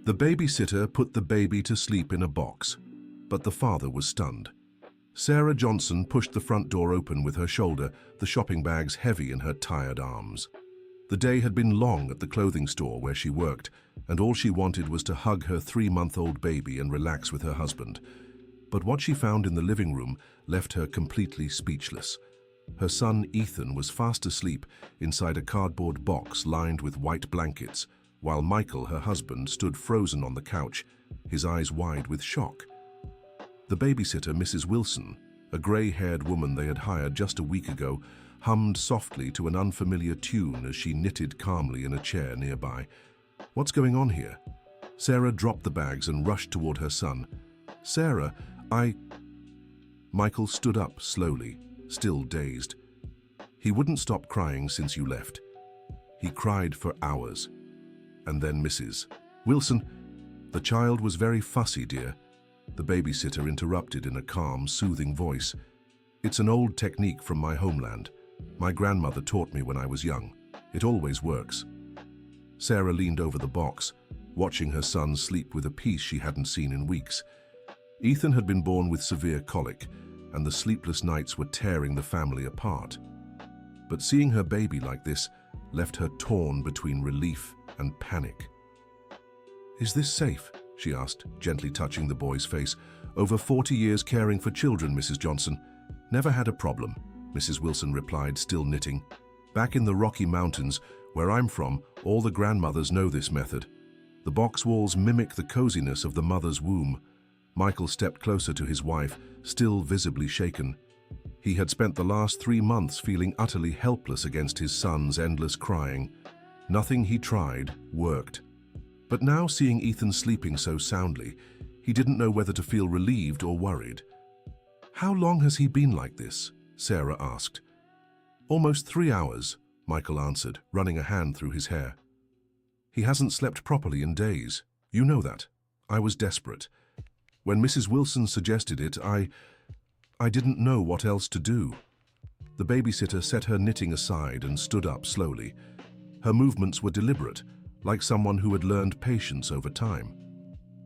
The babysitter put the baby to sleep in a box, but the father was stunned. Sarah Johnson pushed the front door open with her shoulder, the shopping bags heavy in her tired arms. The day had been long at the clothing store where she worked, and all she wanted was to hug her 3-month-old baby and relax with her husband. But what she found in the living room left her completely speechless. Her son Ethan was fast asleep inside a cardboard box lined with white blankets, while Michael, her husband, stood frozen on the couch, his eyes wide with shock. The babysitter, Mrs. Wilson, a grey-haired woman they had hired just a week ago, hummed softly to an unfamiliar tune as she knitted calmly in a chair nearby. "What's going on here?" Sarah dropped the bags and rushed toward her son. "Sarah, Michael stood up slowly, still dazed. "He wouldn't stop crying since you left. He cried for hours." And then Mrs. Wilson, "The child was very fussy, dear." The babysitter interrupted in a calm, soothing voice. "It's an old technique from my homeland. My grandmother taught me when I was young. It always works." Sarah leaned over the box, watching her son sleep with a peace she hadn't seen in weeks. Ethan had been born with severe colic, and the sleepless nights were tearing the family apart. But seeing her baby like this left her torn between relief and panic. "Is this safe?" she asked, gently touching the boy's face. "Over 40 years caring for children, Mrs. Johnson. Never had a problem," Mrs. Wilson replied, still knitting. "Back in the Rocky Mountains, where I'm from, all the grandmothers know this method. The box walls mimic the coziness of the mother's womb." Michael stepped closer to his wife, still visibly shaken. He had spent the last 3 months feeling utterly helpless against his son's endless crying. Nothing he tried worked. But now, seeing Ethan sleeping so soundly, he didn't know whether to feel relieved or worried. "How long has he been like this?" Sarah asked. "Almost 3 hours," Michael answered, running a hand through his hair. "He hasn't slept properly in days. You know that. I was desperate. When Mrs. Wilson suggested it, I didn't know what else to do." The babysitter set her knitting aside and stood up slowly. Her movements were deliberate, like someone who had learned patience over time.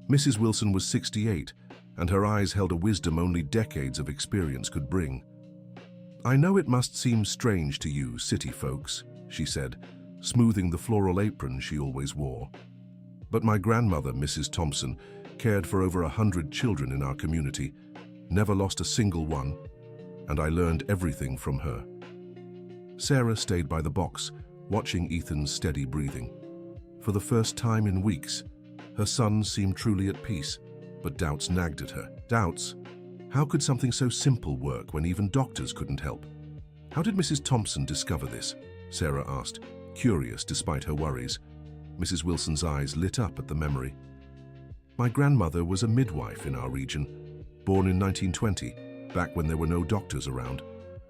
Mrs. Wilson was 68, and her eyes held a wisdom only decades of experience could bring. "I know it must seem strange to you city folks," she said, smoothing the floral apron she always wore. "But my grandmother, Mrs. Thompson, cared for over 100 children in our community, never lost a single one, and I learned everything from her." Sarah stayed by the box, watching Ethan's steady breathing. For the first time in weeks, her son seemed truly at peace, but doubts nagged at her. Doubts? How could something so simple work when even doctors couldn't help? "How did Mrs. Thompson discover this?" Sarah asked, curious despite her worries. Mrs. Wilson's eyes lit up at the memory. "My grandmother was a midwife in our region, born in 1920, back when there were no doctors around.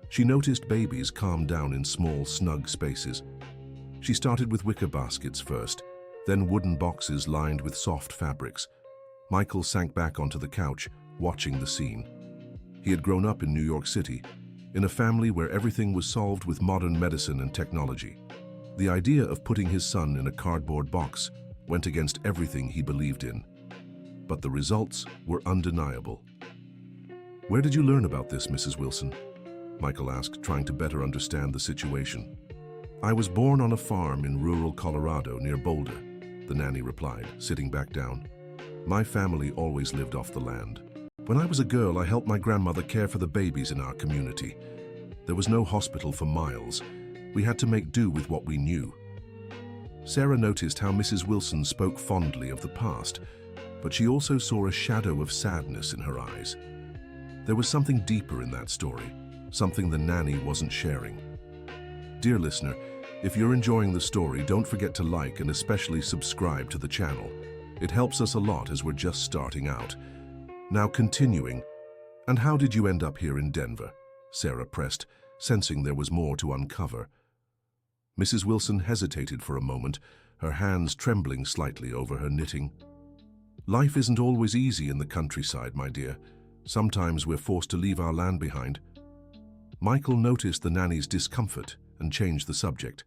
She noticed babies calm down in small, snug spaces. She started with wicker baskets first, then wooden boxes lined with soft fabrics." Michael sank back onto the couch, watching the scene. He had grown up in New York City, in a family where everything was solved with modern medicine and technology. The idea of putting his son in a cardboard box went against everything he believed in. But the results were undeniable. "Where did you learn about this, Mrs. Wilson?" Michael asked, trying to better understand the situation. "I was born on a farm in rural Colorado near Boulder," the nanny replied, sitting back down. "My family always lived off the land. When I was a girl, I helped my grandmother care for the babies in our community. There was no hospital for miles. We had to make do with what we knew." Sarah noticed how Mrs. Wilson spoke fondly of the past, but she also saw a shadow of sadness in her eyes. There was something deeper in that story, something the nanny wasn't sharing. Dear listener, if you're enjoying the story, don't forget to like and especially subscribe to the channel. It helps us a lot as we're just starting out. Now continuing, "And how did you end up here in Denver?" Sarah pressed, sensing there was more to uncover. Mrs. Wilson hesitated for a moment, her hands trembling slightly over her knitting. "Life isn't always easy in the countryside, my dear. Sometimes we're forced to leave our land behind." Michael noticed the nanny's discomfort and changed the subject.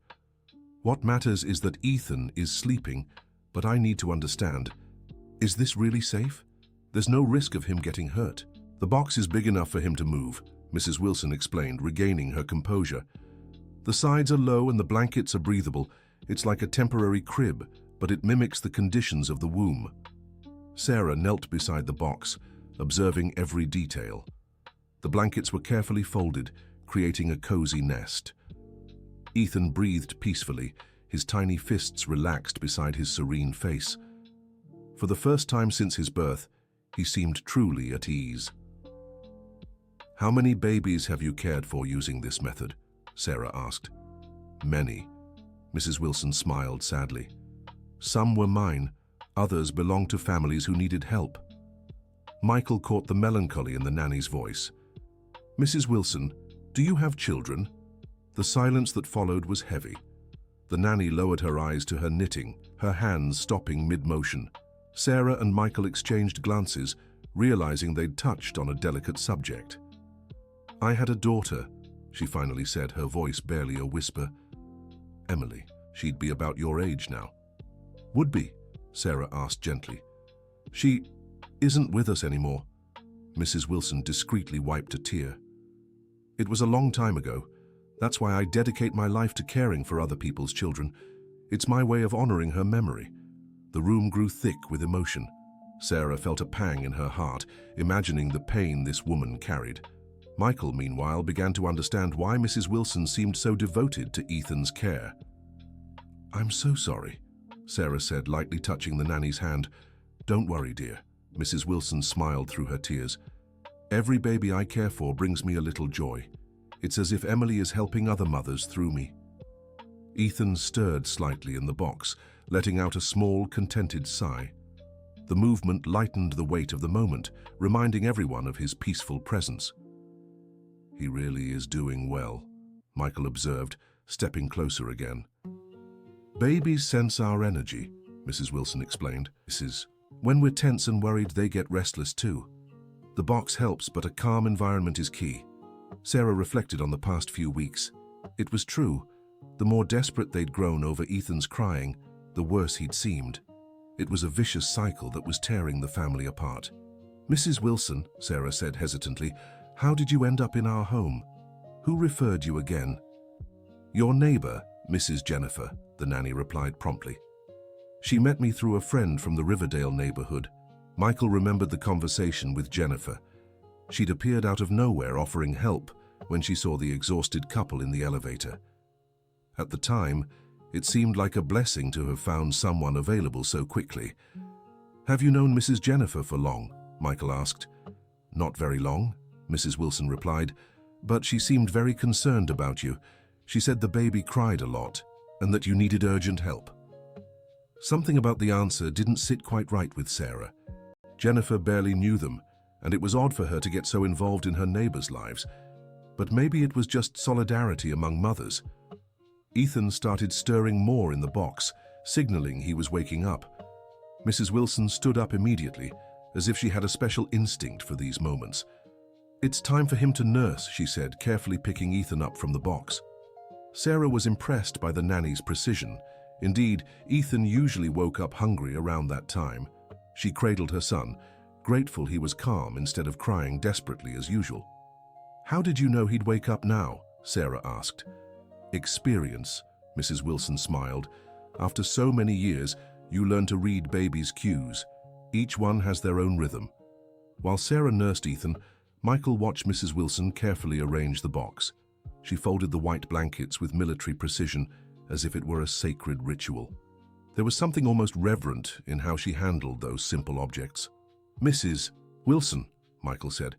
"What matters is that Ethan is sleeping, but I need to understand, Is this really safe? There's no risk of him getting hurt. The box is big enough for him to move, Mrs. Wilson explained, regaining her composure. The sides are low and the blankets are breathable. It's like a temporary crib, but it mimics the conditions of the womb. Sarah knelt beside the box, observing every detail. The blankets were carefully folded, creating a cozy nest. Ethan breathed peacefully, his tiny fists relaxed beside his serene face. For the first time since his birth, he seemed truly at ease. "How many babies have you cared for using this method?" Sarah asked. "Many." Mrs. Wilson smiled sadly. "Some were mine, others belonged to families who needed help." Michael caught the melancholy in the nanny's voice. "Mrs. Wilson, do you have children?" The silence that followed was heavy. The nanny lowered her eyes to her knitting, her hands stopping mid-motion. Sarah and Michael exchanged glances, realizing they'd touched on a delicate subject. "I had a daughter," she finally said, her voice barely a whisper. "Emily, she'd be about your age now." "Would be?" Sarah asked gently. "She isn't with us anymore." Mrs. Wilson discreetly wiped a tear. "It was a long time ago. That's why I dedicate my life to caring for other people's children. It's my way of honoring her memory." The room grew thick with emotion. Sarah felt a pang in her heart, imagining the pain this woman carried. Michael, meanwhile, began to understand why Mrs. Wilson seemed so devoted to Ethan's care. "I'm so sorry," Sarah said, lightly touching the nanny's hand. "Don't worry, dear." Mrs. Wilson smiled through her tears. "Every baby I care for brings me a little joy. It's as if Emily is helping other mothers through me." Ethan stirred slightly in the box, letting out a small, contented sigh. The movement lightened the weight of the moment, reminding everyone of his peaceful presence. "He really is doing well," Michael observed, stepping closer again. "Babies sense our energy," Mrs. Wilson explained. "When we're tense and worried, they get restless too. The box helps, but a calm environment is key." Sarah reflected on the past few weeks. It was true. The more desperate they'd grown over Ethan's crying, the worse he'd seemed. It was a vicious cycle that was tearing the family apart. "Mrs. Wilson," Sarah said hesitantly, "how did you end up in our home? Who referred you again?" "Your neighbor, Mrs. Jennifer," the nanny replied promptly. "She met me through a friend from the Riverdale neighborhood." Michael remembered the conversation with Jennifer. She'd appeared out of nowhere offering help when she saw the exhausted couple in the elevator. At the time, it seemed like a blessing to have found someone available so quickly. "Have you known Mrs. Jennifer for long?" Michael asked. "Not very long," Mrs. Wilson replied, "but she seemed very concerned about you. She said the baby cried a lot and that you needed urgent help." Something about the answer didn't sit quite right with Sarah. Jennifer barely knew them, and it was odd for her to get so involved in her neighbors' lives. But maybe it was just solidarity among mothers. Ethan started stirring more in the box, signaling he was waking up. Mrs. Wilson stood up immediately, as if she had a special instinct for these moments. "It's time for him to nurse," she said, carefully picking Ethan up from the box. Sarah was impressed by the nanny's precision. Indeed, Ethan usually woke up hungry around that time. She cradled her son, grateful he was calm instead of crying desperately as usual. "How did you know he'd wake up now?" Sarah asked. "Experience," Mrs. Wilson smiled. "After so many years, you learn to read babies' cues. Each one has their own rhythm." While Sarah nursed Ethan, Michael watched Mrs. Wilson carefully arrange the box. She folded the white blankets with military precision, as if it were a sacred ritual. There was something almost reverent in how she handled those simple objects. "Mrs. Wilson," Michael said,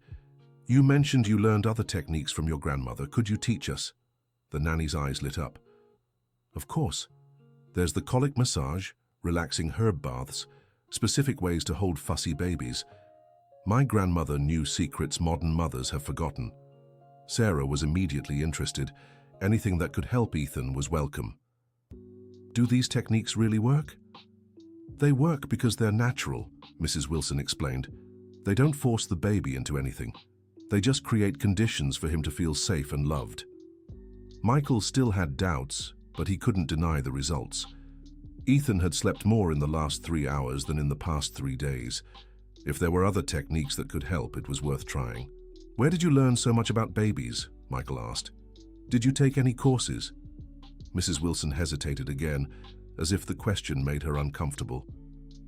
"you mentioned you learned other techniques from your grandmother. Could you teach us?" The nanny's eyes lit up. "Of course. There's the colic massage, relaxing herb baths, specific ways to hold fussy babies. My grandmother knew secrets modern mothers have forgotten." Sarah was immediately interested. Anything that could help Ethan was welcome. "Do these techniques really work?" "They work because they're natural," Mrs. Wilson explained. "They don't force the baby into anything. They just create conditions for him to feel safe and loved." Michael still had doubts, but he couldn't deny the results. Ethan had slept more in the last 3 hours than in the past 3 days. If there were other techniques that could help, it was worth trying. "Where did you learn so much about babies?" Michael asked. "Did you take any courses?" Mrs. Wilson hesitated again, as if the question made her uncomfortable.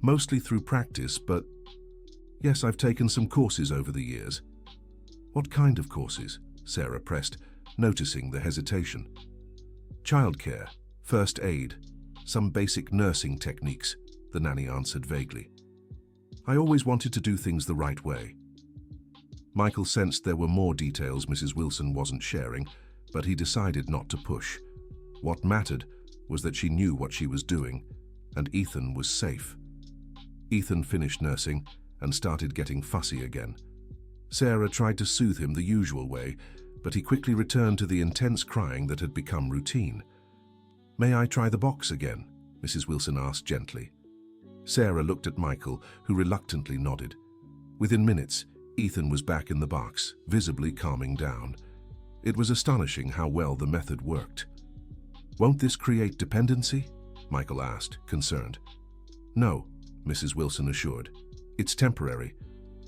"Mostly through practice, but yes, I've taken some courses over the years." "What kind of courses?" Sarah pressed, noticing the hesitation. "Childcare, first aid, some basic nursing techniques," the nanny answered vaguely. "I always wanted to do things the right way." Michael sensed there were more details Mrs. Wilson wasn't sharing, but he decided not to push. What mattered was that she knew what she was doing, and Ethan was safe. Ethan finished nursing and started getting fussy again. Sarah tried to soothe him the usual way, but he quickly returned to the intense crying that had become routine. "May I try the box again?" Mrs. Wilson asked gently. Sarah looked at Michael, who reluctantly nodded. Within minutes, Ethan was back in the box, visibly calming down. It was astonishing how well the method worked. "Won't this create dependency?" Michael asked, concerned. "No," Mrs. Wilson assured. "It's temporary.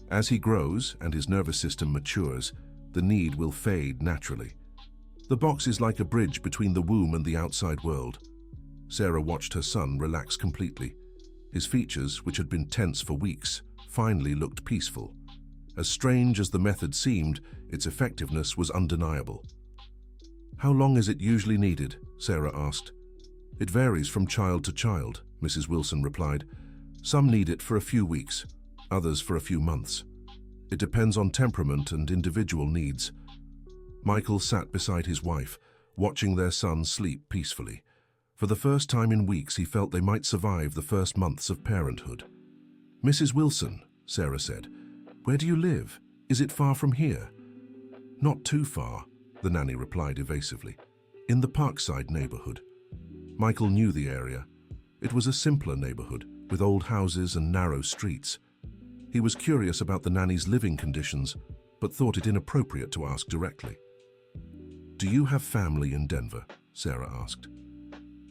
As he grows and his nervous system matures, the need will fade naturally. The box is like a bridge between the womb and the outside world." Sarah watched her son relax completely. His features, which had been tense for weeks, finally looked peaceful. As strange as the method seemed, its effectiveness was undeniable. "How long is it usually needed?" Sarah asked. "It varies from child to child," Mrs. Wilson replied. "Some need it for a few weeks, others for a few months. It depends on temperament and individual needs." Michael sat beside his wife, watching their son sleep peacefully. For the first time in weeks, he felt they might survive the first months of parenthood. "Mrs. Wilson," Sarah said, "where do you live? Is it far from here?" "Not too far," the nanny replied evasively. "In the Parkside neighborhood." Michael knew the area. It was a simpler neighborhood, with old houses and narrow streets. He was curious about the nanny's living conditions, but thought it inappropriate to ask directly. "Do you have family in Denver?" Sarah asked.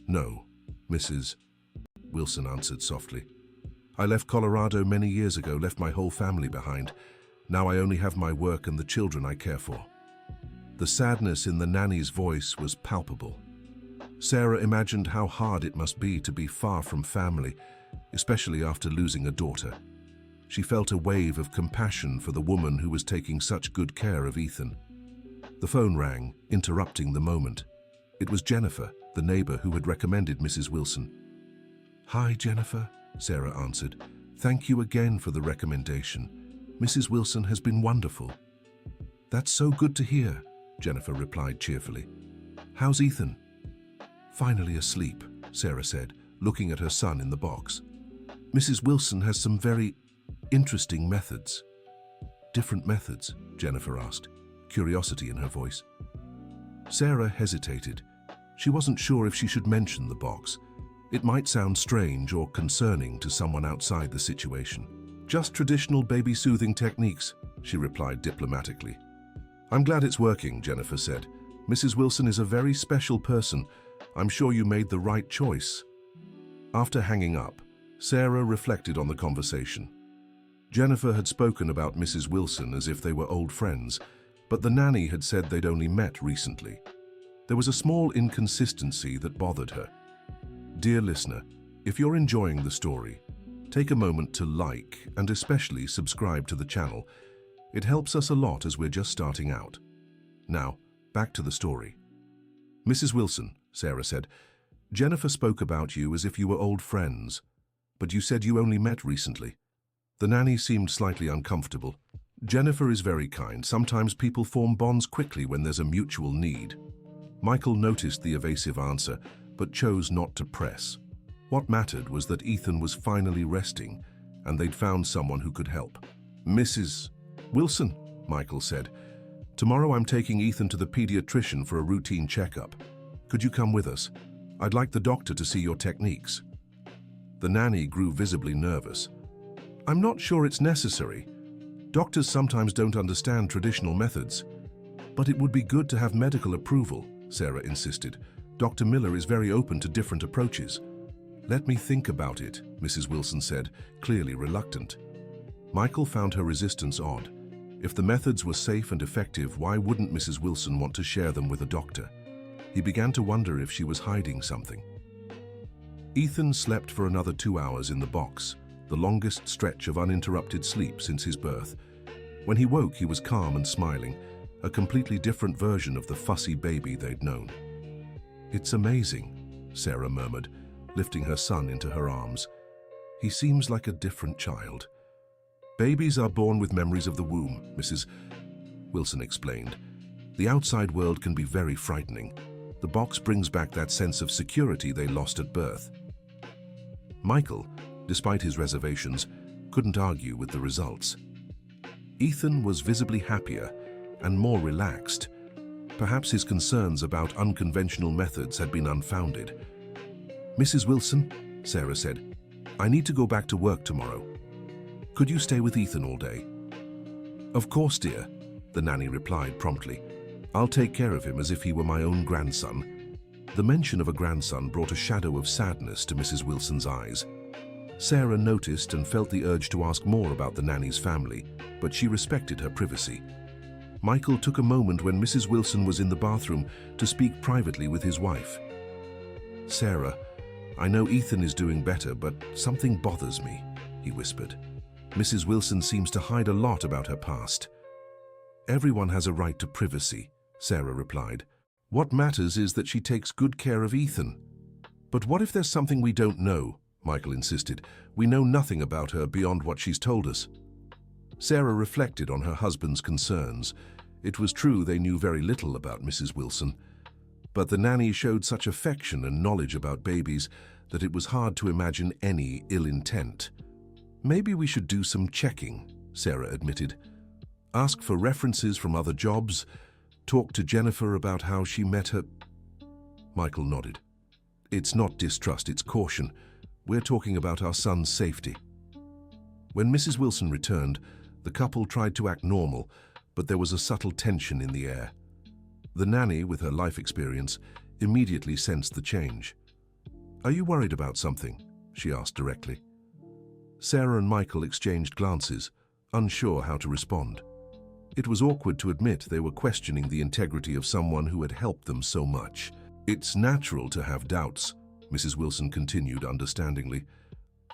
"No," Mrs. Wilson answered softly. "I left Colorado many years ago, left my whole family behind. Now I only have my work and the children I care for." The sadness in the nanny's voice was palpable. Sarah imagined how hard it must be to be far from family, especially after losing a daughter. She felt a wave of compassion for the woman who was taking such good care of Ethan. The phone rang, interrupting the moment. It was Jennifer, the neighbor who had recommended Mrs. Wilson. "Hi, Jennifer," Sarah answered. "Thank you again for the recommendation. Mrs. Wilson has been wonderful." "That's so good to hear," Jennifer replied cheerfully. "How's Ethan?" "Finally asleep," Sarah said, looking at her son in the box. "Mrs. Wilson has some very interesting methods." "Different methods?" Jennifer asked, curiosity in her voice. Sarah hesitated. She wasn't sure if she should mention the box. It might sound strange or concerning to someone outside the situation. "Just traditional baby soothing techniques," she replied diplomatically. "I'm glad it's working," Jennifer said. "Mrs. Wilson is a very special person. I'm sure you made the right choice." After hanging up, Sarah reflected on the conversation. Jennifer had spoken about Mrs. Wilson as if they were old friends, but the nanny had said they'd only met recently. There was a small inconsistency that bothered her. Dear listener, if you're enjoying the story, take a moment to like and especially subscribe to the channel. It helps us a lot as we're just starting out. Now, back to the story. "Mrs. Wilson," Sarah said, "Jennifer spoke about you as if you were old friends, but you said you only met recently." The nanny seemed slightly uncomfortable. "Jennifer is very kind. Sometimes people form bonds quickly when there's a mutual need." Michael noticed the evasive answer, but chose not to press. What mattered was that Ethan was finally resting, and they'd found someone who could help. "Mrs. Wilson," Michael said, "tomorrow I'm taking Ethan to the pediatrician for a routine checkup. Could you come with us? I'd like the doctor to see your techniques." The nanny grew visibly nervous. "I'm not sure it's necessary. Doctors sometimes don't understand traditional methods. But it would be good to have medical approval," Sarah insisted. "Dr. Miller is very open to different approaches." Let me think about it, Mrs. Wilson said, clearly reluctant. Michael found her resistance odd. If the methods were safe and effective, why wouldn't Mrs. Wilson want to share them with a doctor? He began to wonder if she was hiding something. Ethan slept for another 2 hours in the box, the longest stretch of uninterrupted sleep since his birth. When he woke, he was calm and smiling, a completely different version of the fussy baby they'd known. "It's amazing," Sarah murmured, lifting her son into her arms. "He seems like a different child." "Babies are born with memories of the womb," Mrs. Wilson explained. "The outside world can be very frightening. The box brings back that sense of security they lost at birth." Michael, despite his reservations, couldn't argue with the results. Ethan was visibly happier and more relaxed. Perhaps his concerns about unconventional methods had been unfounded. "Mrs. Wilson," Sarah said, "I need to go back to work tomorrow. Could you stay with Ethan all day?" "Of course, dear," the nanny replied promptly. "I'll take care of him as if he were my own grandson." The mention of a grandson brought a shadow of sadness to Mrs. Wilson's eyes. Sarah noticed and felt the urge to ask more about the nanny's family, but she respected her privacy. Michael took a moment when Mrs. Wilson was in the bathroom to speak privately with his wife. "Sarah, I know Ethan is doing better, but something bothers me," he whispered. "Mrs. Wilson seems to hide a lot about her past." "Everyone has a right to privacy," Sarah replied. "What matters is that she takes good care of Ethan." "But what if there's something we don't know?" Michael insisted. "We know nothing about her beyond what she's told us." Sarah reflected on her husband's concerns. It was true they knew very little about Mrs. Wilson, but the nanny showed such affection and knowledge about babies that it was hard to imagine any ill intent. "Maybe we should do some checking," Sarah admitted. "Ask for references from other jobs, talk to Jennifer about how she met her—" Michael nodded. "It's not distrust, it's caution. We're talking about our son's safety." When Mrs. Wilson returned, the couple tried to act normal, but there was a subtle tension in the air. The nanny, with her life experience, immediately sensed the change. "Are you worried about something?" she asked directly. Sarah and Michael exchanged glances, unsure how to respond. It was awkward to admit they were questioning the integrity of someone who had helped them so much. "It's natural to have doubts," Mrs. Wilson continued understandingly.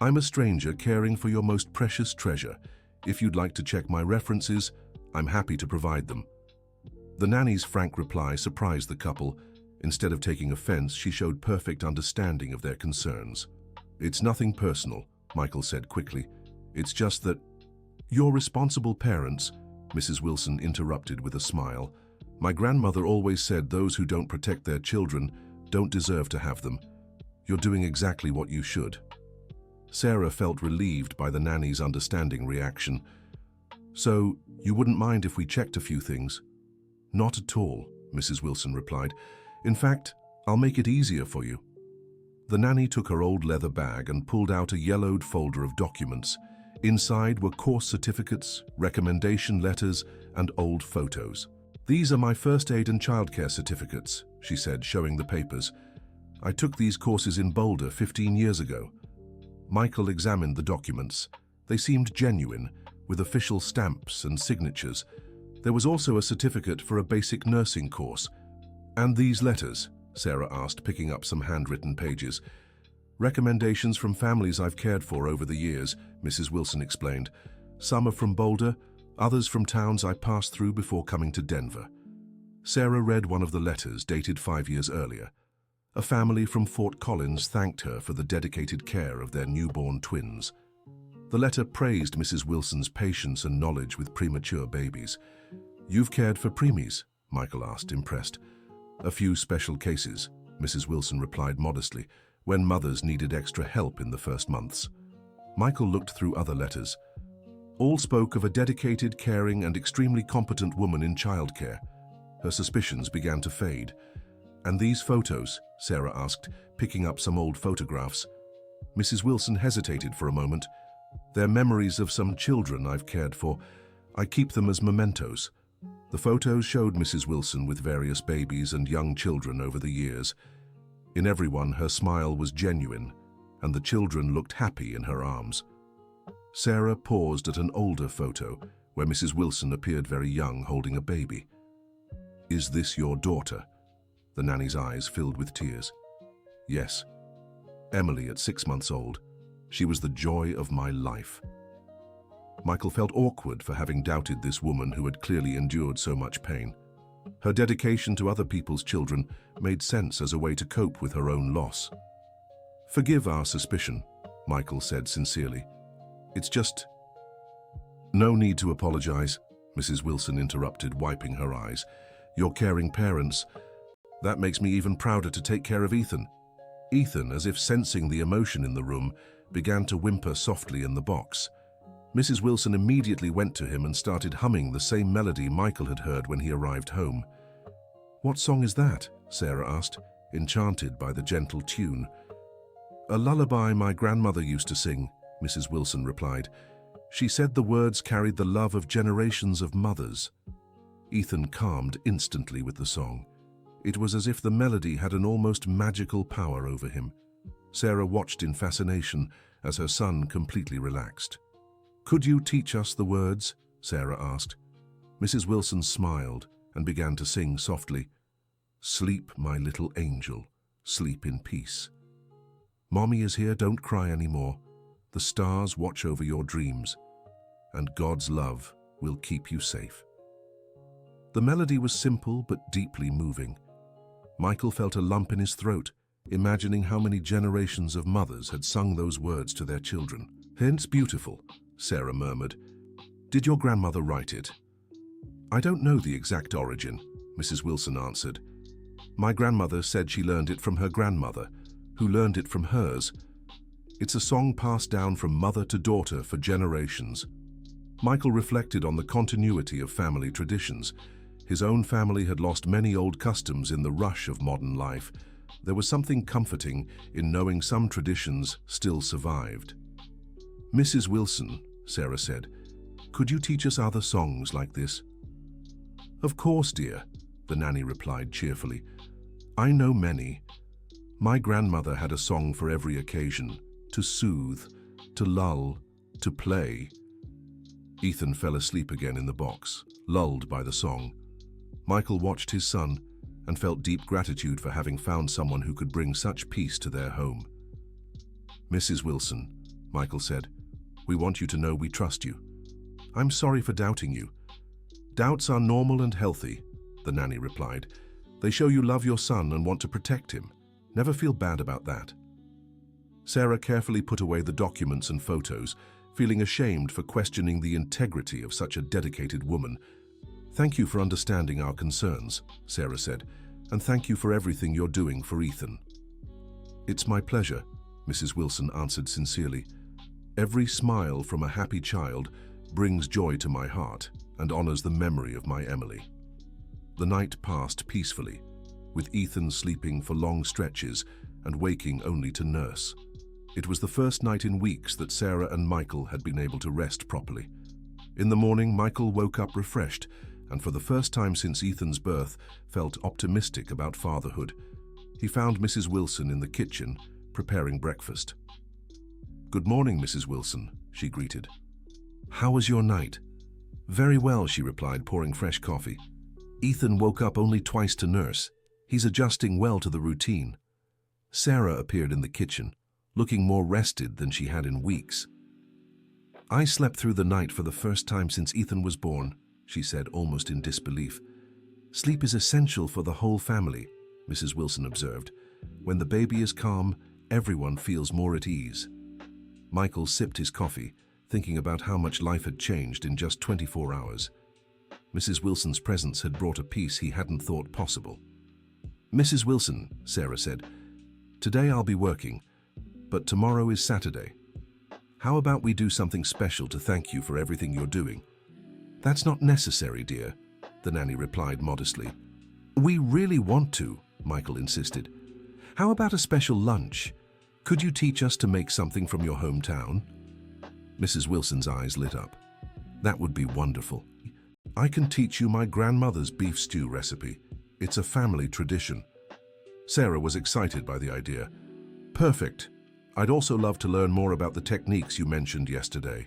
"I'm a stranger caring for your most precious treasure. If you'd like to check my references, I'm happy to provide them." The nanny's frank reply surprised the couple. Instead of taking offense, she showed perfect understanding of their concerns. "It's nothing personal," Michael said quickly. "It's just that—" "You're responsible parents," Mrs. Wilson interrupted with a smile. "My grandmother always said those who don't protect their children don't deserve to have them. You're doing exactly what you should." Sarah felt relieved by the nanny's understanding reaction. "So, you wouldn't mind if we checked a few things?" "Not at all," Mrs. Wilson replied. "In fact, I'll make it easier for you." The nanny took her old leather bag and pulled out a yellowed folder of documents. Inside were course certificates, recommendation letters, and old photos. "These are my first aid and childcare certificates," she said, showing the papers. "I took these courses in Boulder 15 years ago." Michael examined the documents. They seemed genuine, with official stamps and signatures. There was also a certificate for a basic nursing course. "And these letters?" Sarah asked, picking up some handwritten pages. "Recommendations from families I've cared for over the years," Mrs. Wilson explained. "Some are from Boulder, others from towns I passed through before coming to Denver." Sarah read one of the letters, dated 5 years earlier. A family from Fort Collins thanked her for the dedicated care of their newborn twins. The letter praised Mrs. Wilson's patience and knowledge with premature babies. "You've cared for preemies?" Michael asked, impressed. "A few special cases," Mrs. Wilson replied modestly, "when mothers needed extra help in the first months." Michael looked through other letters. All spoke of a dedicated, caring, and extremely competent woman in childcare. Her suspicions began to fade. "And these photos?" Sarah asked, picking up some old photographs. Mrs. Wilson hesitated for a moment. "They're memories of some children I've cared for. I keep them as mementos." The photos showed Mrs. Wilson with various babies and young children over the years. In everyone, her smile was genuine, and the children looked happy in her arms. Sarah paused at an older photo where Mrs. Wilson appeared very young, holding a baby. "Is this your daughter?" The nanny's eyes filled with tears. "Yes. Emily at 6 months old. She was the joy of my life." Michael felt awkward for having doubted this woman who had clearly endured so much pain. Her dedication to other people's children made sense as a way to cope with her own loss. "Forgive our suspicion," Michael said sincerely. "It's just—" "No need to apologize," Mrs. Wilson interrupted, wiping her eyes. "You're caring parents. That makes me even prouder to take care of Ethan." Ethan, as if sensing the emotion in the room, began to whimper softly in the box. Mrs. Wilson immediately went to him and started humming the same melody Michael had heard when he arrived home. "What song is that?" Sarah asked, enchanted by the gentle tune. "A lullaby my grandmother used to sing," Mrs. Wilson replied. "She said the words carried the love of generations of mothers." Ethan calmed instantly with the song. It was as if the melody had an almost magical power over him. Sarah watched in fascination as her son completely relaxed. "Could you teach us the words?" Sarah asked. Mrs. Wilson smiled and began to sing softly. "Sleep, my little angel, sleep in peace. Mommy is here, don't cry anymore. The stars watch over your dreams, and God's love will keep you safe." The melody was simple but deeply moving. Michael felt a lump in his throat, imagining how many generations of mothers had sung those words to their children. "It's beautiful," Sarah murmured. "Did your grandmother write it?" "I don't know the exact origin," Mrs. Wilson answered. "My grandmother said she learned it from her grandmother, who learned it from hers. It's a song passed down from mother to daughter for generations." Michael reflected on the continuity of family traditions. His own family had lost many old customs in the rush of modern life. There was something comforting in knowing some traditions still survived. "Mrs. Wilson," Sarah said, "could you teach us other songs like this?" "Of course, dear," the nanny replied cheerfully. "I know many. My grandmother had a song for every occasion, to soothe, to lull, to play." Ethan fell asleep again in the box, lulled by the song. Michael watched his son and felt deep gratitude for having found someone who could bring such peace to their home. "Mrs. Wilson," Michael said, "we want you to know we trust you. I'm sorry for doubting you." "Doubts are normal and healthy," the nanny replied. "They show you love your son and want to protect him. Never feel bad about that." Sarah carefully put away the documents and photos, feeling ashamed for questioning the integrity of such a dedicated woman. "Thank you for understanding our concerns," Sarah said, "and thank you for everything you're doing for Ethan." "It's my pleasure," Mrs. Wilson answered sincerely. "Every smile from a happy child brings joy to my heart and honors the memory of my Emily." The night passed peacefully, with Ethan sleeping for long stretches and waking only to nurse. It was the first night in weeks that Sarah and Michael had been able to rest properly. In the morning, Michael woke up refreshed and for the first time since Ethan's birth felt optimistic about fatherhood. He found Mrs. Wilson in the kitchen, preparing breakfast. "Good morning, Mrs. Wilson," she greeted. "How was your night?" "Very well," she replied, pouring fresh coffee. "Ethan woke up only twice to nurse. He's adjusting well to the routine." Sarah appeared in the kitchen, looking more rested than she had in weeks. "I slept through the night for the first time since Ethan was born," she said, almost in disbelief. "Sleep is essential for the whole family," Mrs. Wilson observed. "When the baby is calm, everyone feels more at ease." Michael sipped his coffee, thinking about how much life had changed in just 24 hours. Mrs. Wilson's presence had brought a peace he hadn't thought possible. "Mrs. Wilson," Sarah said, "today I'll be working, but tomorrow is Saturday. How about we do something special to thank you for everything you're doing?" "That's not necessary, dear," the nanny replied modestly. "We really want to," Michael insisted. "How about a special lunch? Could you teach us to make something from your hometown?" Mrs. Wilson's eyes lit up. "That would be wonderful. I can teach you my grandmother's beef stew recipe. It's a family tradition." Sarah was excited by the idea. "Perfect. I'd also love to learn more about the techniques you mentioned yesterday.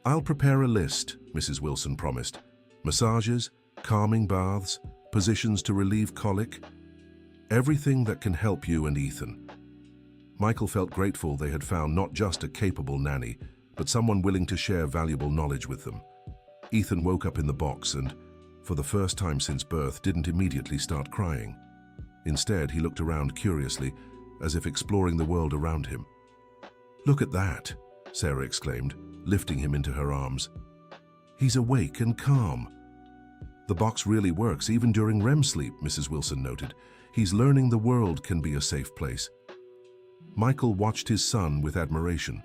I'll prepare a list, Mrs. Wilson promised. Massages, calming baths, positions to relieve colic, everything that can help you and Ethan. Michael felt grateful they had found not just a capable nanny, but someone willing to share valuable knowledge with them. Ethan woke up in the box and, for the first time since birth, didn't immediately start crying. Instead, he looked around curiously, as if exploring the world around him. "Look at that," Sarah exclaimed, lifting him into her arms. "He's awake and calm." "The box really works even during REM sleep," Mrs. Wilson noted. "He's learning the world can be a safe place." Michael watched his son with admiration.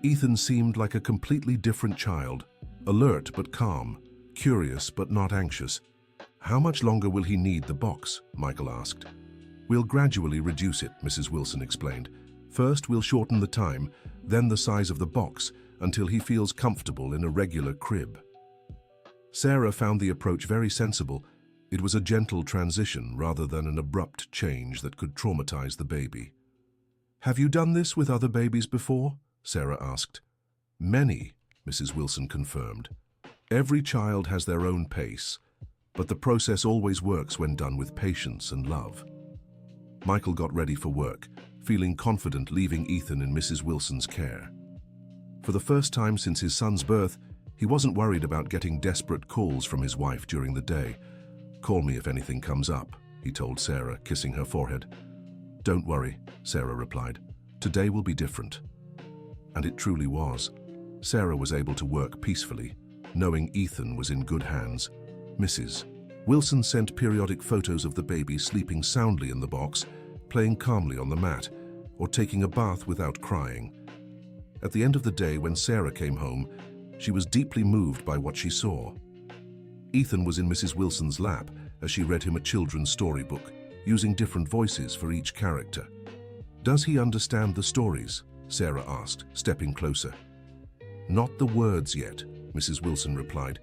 Ethan seemed like a completely different child, alert but calm, curious but not anxious. "How much longer will he need the box?" Michael asked. "We'll gradually reduce it," Mrs. Wilson explained. "First, we'll shorten the time, then the size of the box, until he feels comfortable in a regular crib." Sarah found the approach very sensible. It was a gentle transition rather than an abrupt change that could traumatize the baby. "Have you done this with other babies before?" Sarah asked. "Many," Mrs. Wilson confirmed. "Every child has their own pace, but the process always works when done with patience and love." Michael got ready for work, feeling confident leaving Ethan in Mrs. Wilson's care. For the first time since his son's birth, he wasn't worried about getting desperate calls from his wife during the day. "Call me if anything comes up," he told Sarah, kissing her forehead. "Don't worry," Sarah replied. "Today will be different." And it truly was. Sarah was able to work peacefully, knowing Ethan was in good hands. Mrs. Wilson sent periodic photos of the baby sleeping soundly in the box, playing calmly on the mat, or taking a bath without crying. At the end of the day, when Sarah came home, she was deeply moved by what she saw. Ethan was in Mrs. Wilson's lap as she read him a children's storybook, using different voices for each character. "Does he understand the stories?" Sarah asked, stepping closer. "Not the words yet," Mrs. Wilson replied,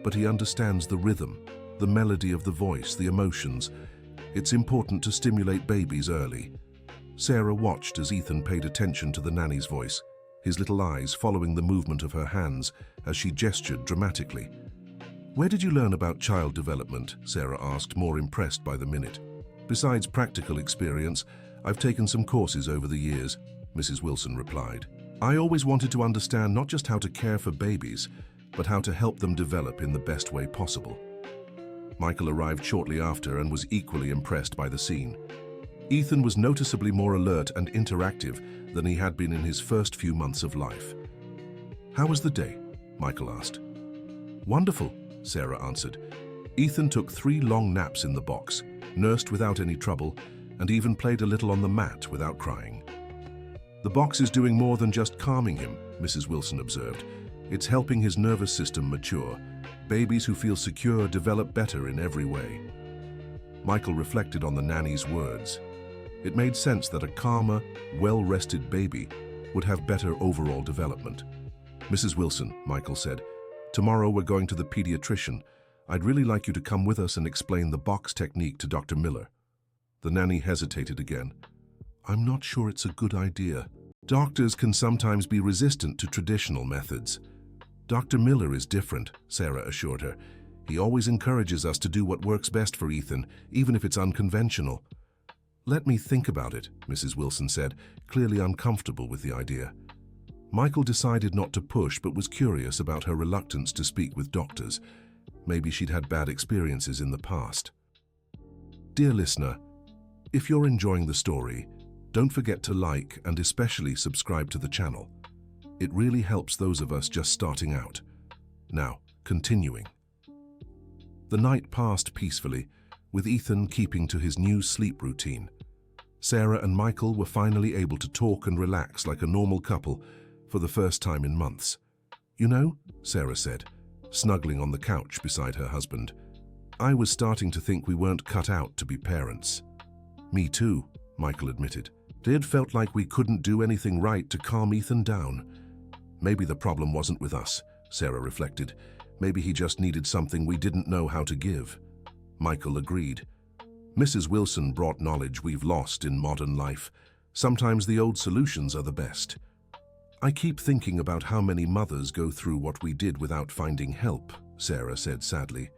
"but he understands the rhythm, the melody of the voice, the emotions. It's important to stimulate babies early." Sarah watched as Ethan paid attention to the nanny's voice, his little eyes following the movement of her hands as she gestured dramatically. "Where did you learn about child development?" Sarah asked, more impressed by the minute. "Besides practical experience, I've taken some courses over the years," Mrs. Wilson replied. "I always wanted to understand not just how to care for babies, but how to help them develop in the best way possible." Michael arrived shortly after and was equally impressed by the scene. Ethan was noticeably more alert and interactive than he had been in his first few months of life. "How was the day?" Michael asked. "Wonderful," Sarah answered. "Ethan took 3 long naps in the box, nursed without any trouble, and even played a little on the mat without crying." "The box is doing more than just calming him," Mrs. Wilson observed. "It's helping his nervous system mature. Babies who feel secure develop better in every way." Michael reflected on the nanny's words. It made sense that a calmer, well-rested baby would have better overall development. "Mrs. Wilson," Michael said, "tomorrow we're going to the pediatrician. I'd really like you to come with us and explain the box technique to Dr. Miller." The nanny hesitated again. "I'm not sure it's a good idea. Doctors can sometimes be resistant to traditional methods." "Dr. Miller is different," Sarah assured her. "He always encourages us to do what works best for Ethan, even if it's unconventional." "Let me think about it," Mrs. Wilson said, clearly uncomfortable with the idea. Michael decided not to push, but was curious about her reluctance to speak with doctors. Maybe she'd had bad experiences in the past. Dear listener, if you're enjoying the story, don't forget to like and especially subscribe to the channel. It really helps those of us just starting out. Now, continuing. The night passed peacefully, with Ethan keeping to his new sleep routine. Sarah and Michael were finally able to talk and relax like a normal couple for the first time in months. "You know," Sarah said, snuggling on the couch beside her husband, "I was starting to think we weren't cut out to be parents." "Me too," Michael admitted. "It felt like we couldn't do anything right to calm Ethan down." "Maybe the problem wasn't with us," Sarah reflected. "Maybe he just needed something we didn't know how to give." Michael agreed. "Mrs. Wilson brought knowledge we've lost in modern life. Sometimes the old solutions are the best. I keep thinking about how many mothers go through what we did without finding help, Sarah said sadly.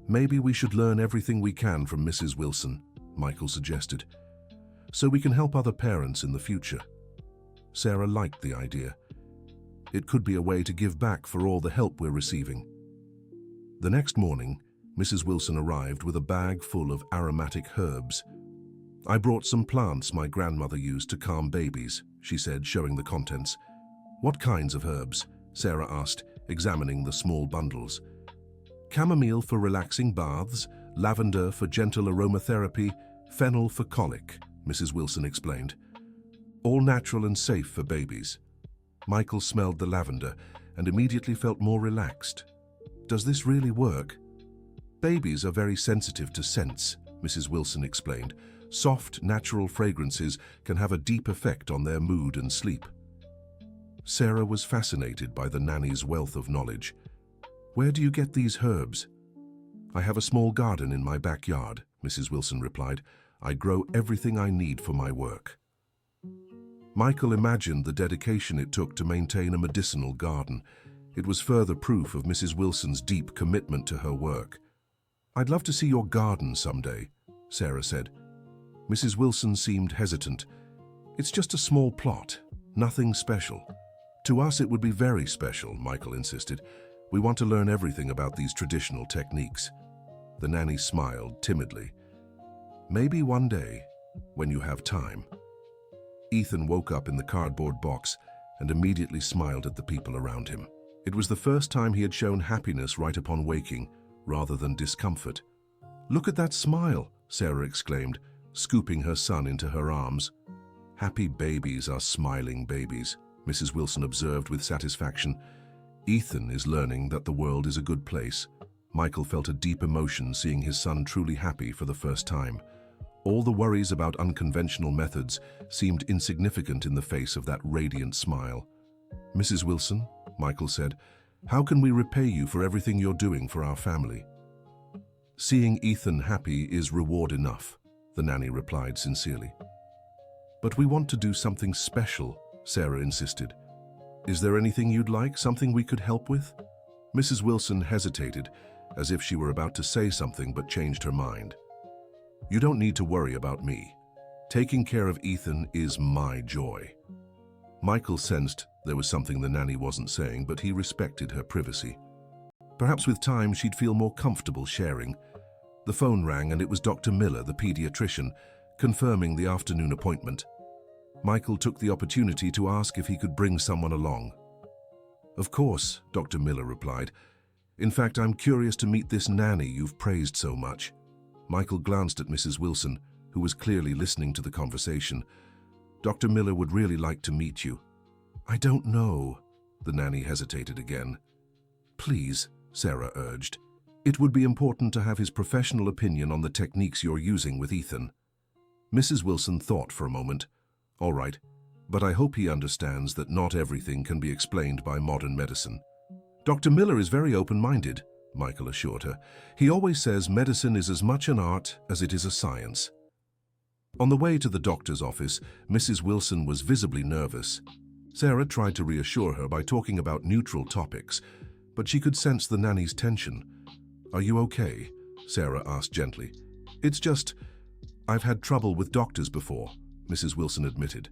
Maybe we should learn everything we can from Mrs. Wilson, Michael suggested, so we can help other parents in the future. Sarah liked the idea. It could be a way to give back for all the help we're receiving. The next morning, Mrs. Wilson arrived with a bag full of aromatic herbs. I brought some plants my grandmother used to calm babies, she said, showing the contents. What kinds of herbs? Sarah asked, examining the small bundles. Chamomile for relaxing baths, lavender for gentle aromatherapy, fennel for colic, Mrs. Wilson explained. All natural and safe for babies. Michael smelled the lavender and immediately felt more relaxed. Does this really work? Babies are very sensitive to scents, Mrs. Wilson explained. Soft, natural fragrances can have a deep effect on their mood and sleep. Sarah was fascinated by the nanny's wealth of knowledge. Where do you get these herbs? I have a small garden in my backyard, Mrs. Wilson replied. I grow everything I need for my work. Michael imagined the dedication it took to maintain a medicinal garden. It was further proof of Mrs. Wilson's deep commitment to her work. I'd love to see your garden someday, Sarah said. Mrs. Wilson seemed hesitant. It's just a small plot, nothing special. To us it would be very special, Michael insisted. We want to learn everything about these traditional techniques. The nanny smiled timidly. Maybe one day, when you have time. Ethan woke up in the cardboard box and immediately smiled at the people around him. It was the first time he had shown happiness right upon waking, rather than discomfort. Look at that smile, Sarah exclaimed, scooping her son into her arms. Happy babies are smiling babies, Mrs. Wilson observed with satisfaction. Ethan is learning that the world is a good place. Michael felt a deep emotion seeing his son truly happy for the first time. All the worries about unconventional methods seemed insignificant in the face of that radiant smile. Mrs. Wilson, Michael said, how can we repay you for everything you're doing for our family? Seeing Ethan happy is reward enough, the nanny replied sincerely. But we want to do something special, Sarah insisted. Is there anything you'd like, something we could help with? Mrs. Wilson hesitated, as if she were about to say something but changed her mind. You don't need to worry about me. Taking care of Ethan is my joy. Michael sensed there was something the nanny wasn't saying, but he respected her privacy. Perhaps with time she'd feel more comfortable sharing. The phone rang and it was Dr. Miller, the pediatrician, confirming the afternoon appointment. Michael took the opportunity to ask if he could bring someone along. Of course, Dr. Miller replied. In fact, I'm curious to meet this nanny you've praised so much. Michael glanced at Mrs. Wilson, who was clearly listening to the conversation. Dr. Miller would really like to meet you. I don't know. The nanny hesitated again. Please, Sarah urged. It would be important to have his professional opinion on the techniques you're using with Ethan. Mrs. Wilson thought for a moment. All right, but I hope he understands that not everything can be explained by modern medicine. Dr. Miller is very open-minded, Michael assured her. He always says medicine is as much an art as it is a science. On the way to the doctor's office, Mrs. Wilson was visibly nervous. Sarah tried to reassure her by talking about neutral topics, but she could sense the nanny's tension. Are you okay? Sarah asked gently. It's just, I've had trouble with doctors before, Mrs. Wilson admitted.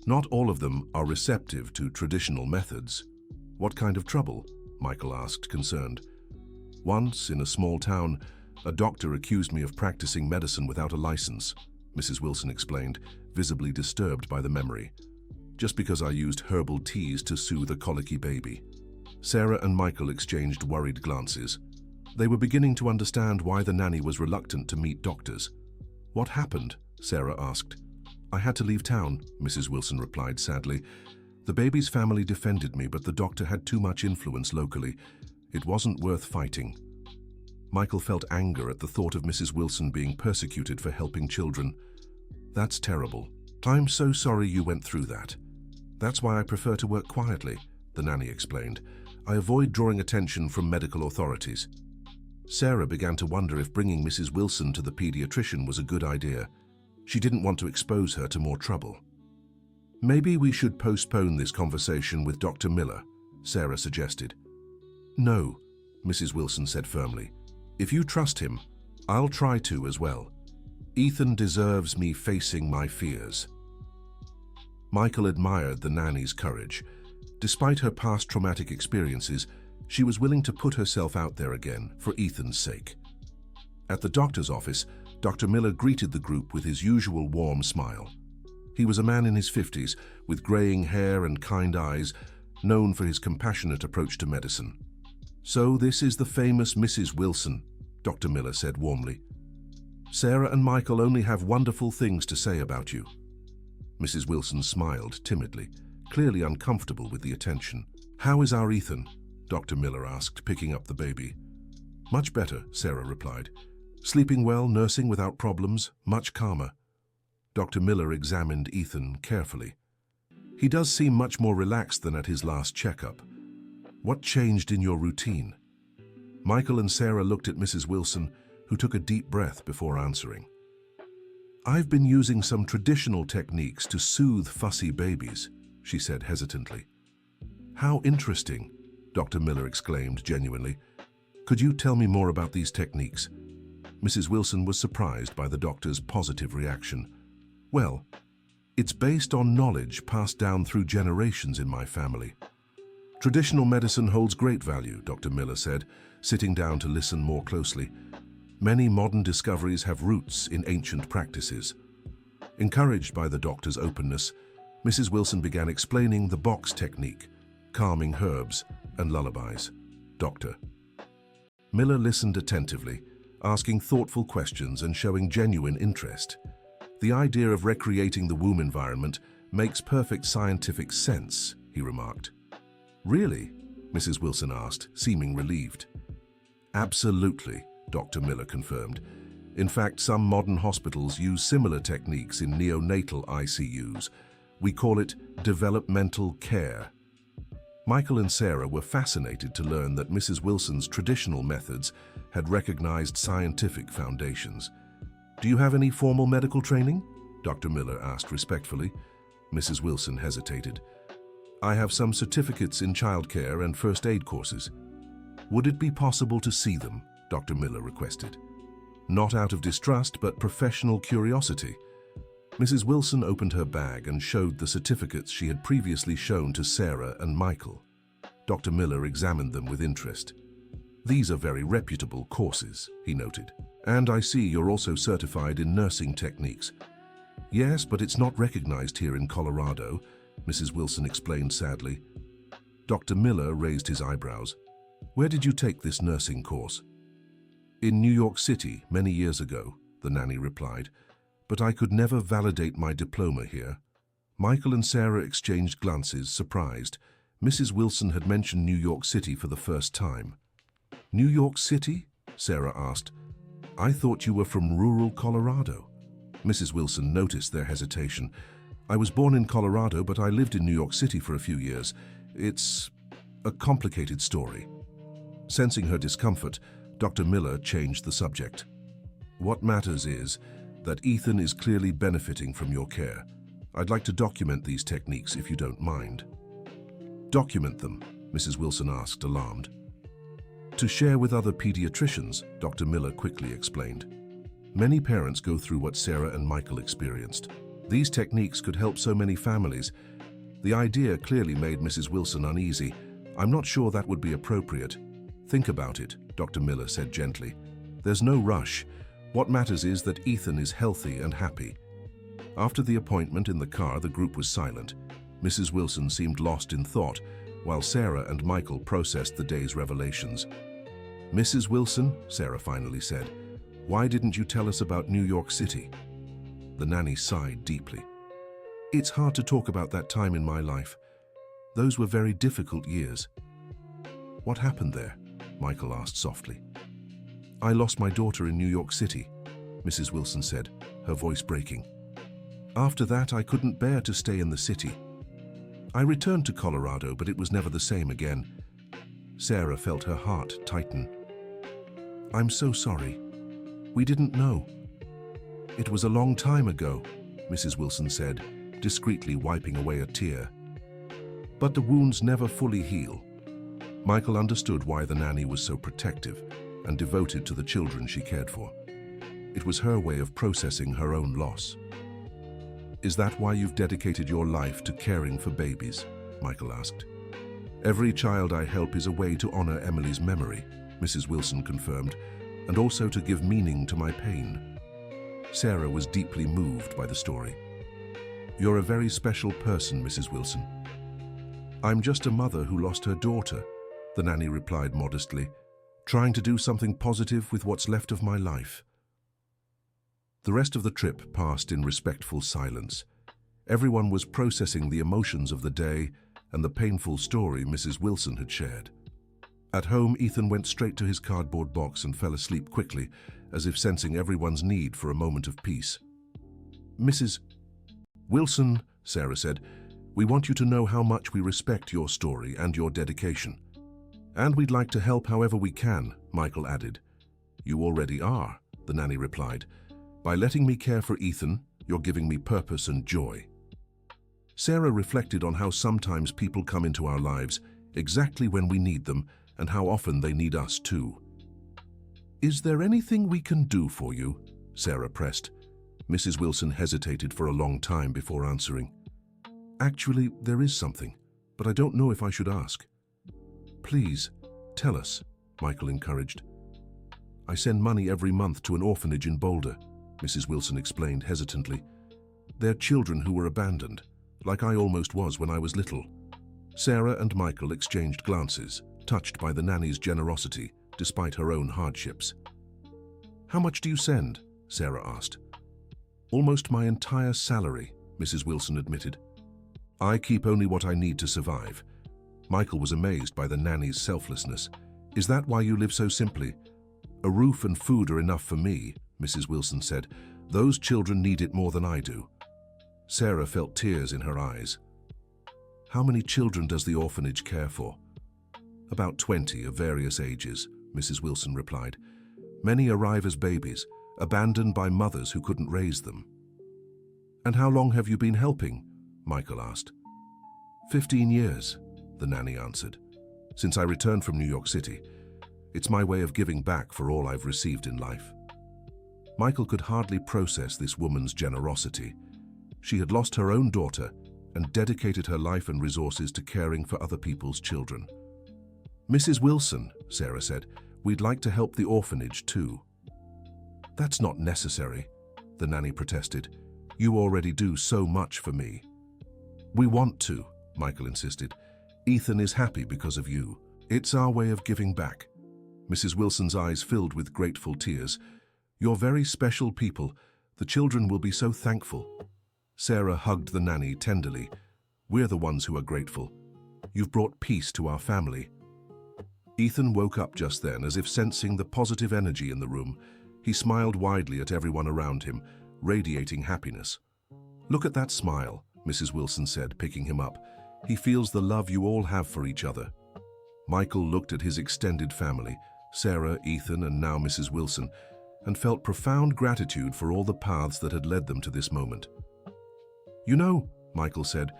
Not all of them are receptive to traditional methods. What kind of trouble? Michael asked, concerned. Once, in a small town, a doctor accused me of practicing medicine without a license, Mrs. Wilson explained, visibly disturbed by the memory. Just because I used herbal teas to soothe a colicky baby. Sarah and Michael exchanged worried glances. They were beginning to understand why the nanny was reluctant to meet doctors. What happened? Sarah asked. I had to leave town, Mrs. Wilson replied sadly. The baby's family defended me, but the doctor had too much influence locally. It wasn't worth fighting. Michael felt anger at the thought of Mrs. Wilson being persecuted for helping children. That's terrible. I'm so sorry you went through that. That's why I prefer to work quietly, the nanny explained. I avoid drawing attention from medical authorities. Sarah began to wonder if bringing Mrs. Wilson to the pediatrician was a good idea. She didn't want to expose her to more trouble. "Maybe we should postpone this conversation with Dr. Miller," Sarah suggested. "No," Mrs. Wilson said firmly. "If you trust him, I'll try to as well. Ethan deserves me facing my fears." Michael admired the nanny's courage. Despite her past traumatic experiences, she was willing to put herself out there again for Ethan's sake. At the doctor's office, Dr. Miller greeted the group with his usual warm smile. He was a man in his 50s, with graying hair and kind eyes, known for his compassionate approach to medicine. "So this is the famous Mrs. Wilson," Dr. Miller said warmly. "Sarah and Michael only have wonderful things to say about you." Mrs. Wilson smiled timidly, clearly uncomfortable with the attention. "How is our Ethan?" Dr. Miller asked, picking up the baby. "Much better," Sarah replied. "Sleeping well, nursing without problems, much calmer." Dr. Miller examined Ethan carefully. "He does seem much more relaxed than at his last checkup. What changed in your routine?" Michael and Sarah looked at Mrs. Wilson, who took a deep breath before answering. "I've been using some traditional techniques to soothe fussy babies," she said hesitantly. "How interesting," Dr. Miller exclaimed genuinely. "Could you tell me more about these techniques?" Mrs. Wilson was surprised by the doctor's positive reaction. "Well, it's based on knowledge passed down through generations in my family. Traditional medicine holds great value," Dr. Miller said, sitting down to listen more closely. "Many modern discoveries have roots in ancient practices." Encouraged by the doctor's openness, Mrs. Wilson began explaining the box technique, calming herbs and lullabies. Dr. Miller listened attentively, asking thoughtful questions and showing genuine interest. "The idea of recreating the womb environment makes perfect scientific sense," he remarked. "Really?" Mrs. Wilson asked, seeming relieved. "Absolutely," Dr. Miller confirmed. "In fact, some modern hospitals use similar techniques in neonatal ICUs. We call it developmental care." Michael and Sarah were fascinated to learn that Mrs. Wilson's traditional methods had recognized scientific foundations. "Do you have any formal medical training?" Dr. Miller asked respectfully. Mrs. Wilson hesitated. "I have some certificates in childcare and first aid courses." "Would it be possible to see them?" Dr. Miller requested. Not out of distrust, but professional curiosity. Mrs. Wilson opened her bag and showed the certificates she had previously shown to Sarah and Michael. Dr. Miller examined them with interest. "These are very reputable courses," he noted. "And I see you're also certified in nursing techniques." "Yes, but it's not recognized here in Colorado," Mrs. Wilson explained sadly. Dr. Miller raised his eyebrows. "Where did you take this nursing course?" "In New York City, many years ago," the nanny replied. "But I could never validate my diploma here." Michael and Sarah exchanged glances, surprised. Mrs. Wilson had mentioned New York City for the first time. "New York City?" Sarah asked. "I thought you were from rural Colorado." Mrs. Wilson noticed their hesitation. "I was born in Colorado, but I lived in New York City for a few years. It's a complicated story." Sensing her discomfort, Dr. Miller changed the subject. "What matters is that Ethan is clearly benefiting from your care. I'd like to document these techniques if you don't mind." "Document them?" Mrs. Wilson asked, alarmed. "To share with other pediatricians," Dr. Miller quickly explained. "Many parents go through what Sarah and Michael experienced. These techniques could help so many families." The idea clearly made Mrs. Wilson uneasy. "I'm not sure that would be appropriate." "Think about it," Dr. Miller said gently. "There's no rush. What matters is that Ethan is healthy and happy." After the appointment in the car, the group was silent. Mrs. Wilson seemed lost in thought, while Sarah and Michael processed the day's revelations. "Mrs. Wilson," Sarah finally said, "why didn't you tell us about New York City?" The nanny sighed deeply. "It's hard to talk about that time in my life. Those were very difficult years." "What happened there?" Michael asked softly. "I lost my daughter in New York City," Mrs. Wilson said, her voice breaking. "After that, I couldn't bear to stay in the city. I returned to Colorado, but it was never the same again." Sarah felt her heart tighten. "I'm so sorry. We didn't know." It was a long time ago, Mrs. Wilson said, discreetly wiping away a tear. But the wounds never fully heal. Michael understood why the nanny was so protective and devoted to the children she cared for. It was her way of processing her own loss. "Is that why you've dedicated your life to caring for babies?" Michael asked. "Every child I help is a way to honor Emily's memory," Mrs. Wilson confirmed, "and also to give meaning to my pain." Sarah was deeply moved by the story. "You're a very special person, Mrs. Wilson." "I'm just a mother who lost her daughter," the nanny replied modestly, "trying to do something positive with what's left of my life." The rest of the trip passed in respectful silence. Everyone was processing the emotions of the day and the painful story Mrs. Wilson had shared. At home, Ethan went straight to his cardboard box and fell asleep quickly, as if sensing everyone's need for a moment of peace. "Mrs. Wilson," Sarah said, "we want you to know how much we respect your story and your dedication. And we'd like to help however we can," Michael added. "You already are," the nanny replied. "By letting me care for Ethan, you're giving me purpose and joy." Sarah reflected on how sometimes people come into our lives exactly when we need them and how often they need us too. "Is there anything we can do for you?" Sarah pressed. Mrs. Wilson hesitated for a long time before answering. "Actually, there is something, but I don't know if I should ask." "Please, tell us," Michael encouraged. "I send money every month to an orphanage in Boulder," Mrs. Wilson explained hesitantly. "They're children who were abandoned, like I almost was when I was little." Sarah and Michael exchanged glances, touched by the nanny's generosity, despite her own hardships. "How much do you send?" Sarah asked. "Almost my entire salary," Mrs. Wilson admitted. "I keep only what I need to survive." Michael was amazed by the nanny's selflessness. "Is that why you live so simply?" "A roof and food are enough for me," Mrs. Wilson said. "Those children need it more than I do." Sarah felt tears in her eyes. "How many children does the orphanage care for?" "About 20 of various ages," Mrs. Wilson replied. "Many arrive as babies, abandoned by mothers who couldn't raise them." "And how long have you been helping?" Michael asked. 15 years, the nanny answered. "Since I returned from New York City. It's my way of giving back for all I've received in life." Michael could hardly process this woman's generosity. She had lost her own daughter and dedicated her life and resources to caring for other people's children. "Mrs. Wilson," Sarah said, "we'd like to help the orphanage too." "That's not necessary," the nanny protested. "You already do so much for me." "We want to," Michael insisted. "Ethan is happy because of you. It's our way of giving back." Mrs. Wilson's eyes filled with grateful tears. "You're very special people. The children will be so thankful." Sarah hugged the nanny tenderly. "We're the ones who are grateful. You've brought peace to our family." Ethan woke up just then, as if sensing the positive energy in the room. He smiled widely at everyone around him, radiating happiness. "Look at that smile," Mrs. Wilson said, picking him up. "He feels the love you all have for each other." Michael looked at his extended family, Sarah, Ethan, and now Mrs. Wilson, and felt profound gratitude for all the paths that had led them to this moment. "You know," Michael said,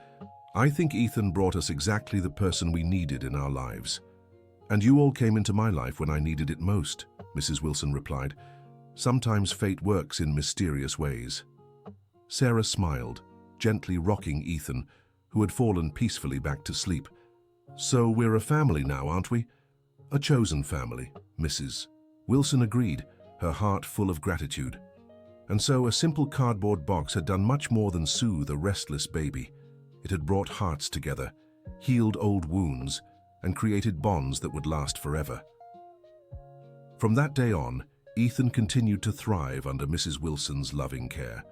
"I think Ethan brought us exactly the person we needed in our lives. And you all came into my life when I needed it most," Mrs. Wilson replied. "Sometimes fate works in mysterious ways." Sarah smiled, gently rocking Ethan, who had fallen peacefully back to sleep. "So we're a family now, aren't we?" "A chosen family," Mrs. Wilson agreed, her heart full of gratitude. And so a simple cardboard box had done much more than soothe a restless baby. It had brought hearts together, healed old wounds, and created bonds that would last forever. From that day on, Ethan continued to thrive under Mrs. Wilson's loving care.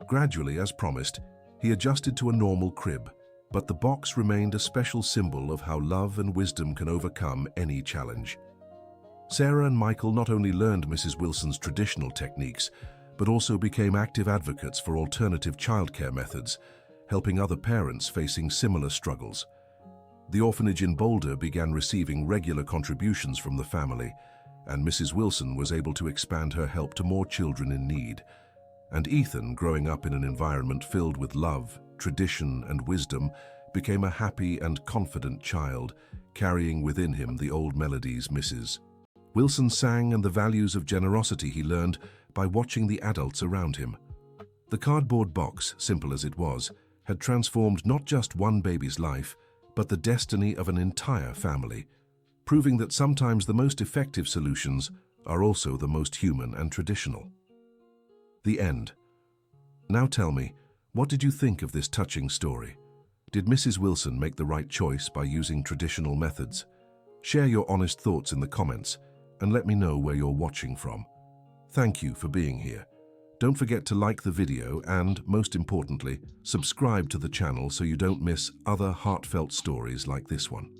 Gradually, as promised, he adjusted to a normal crib, but the box remained a special symbol of how love and wisdom can overcome any challenge. Sarah and Michael not only learned Mrs. Wilson's traditional techniques, but also became active advocates for alternative childcare methods, helping other parents facing similar struggles. The orphanage in Boulder began receiving regular contributions from the family, and Mrs. Wilson was able to expand her help to more children in need. and Ethan, growing up in an environment filled with love, tradition, and wisdom, became a happy and confident child, carrying within him the old melodies Mrs. Wilson sang and the values of generosity he learned by watching the adults around him. The cardboard box, simple as it was, had transformed not just one baby's life, but the destiny of an entire family, proving that sometimes the most effective solutions are also the most human and traditional. The end. Now tell me, what did you think of this touching story? Did Mrs. Wilson make the right choice by using traditional methods? Share your honest thoughts in the comments and let me know where you're watching from. Thank you for being here. Don't forget to like the video and, most importantly, subscribe to the channel so you don't miss other heartfelt stories like this one.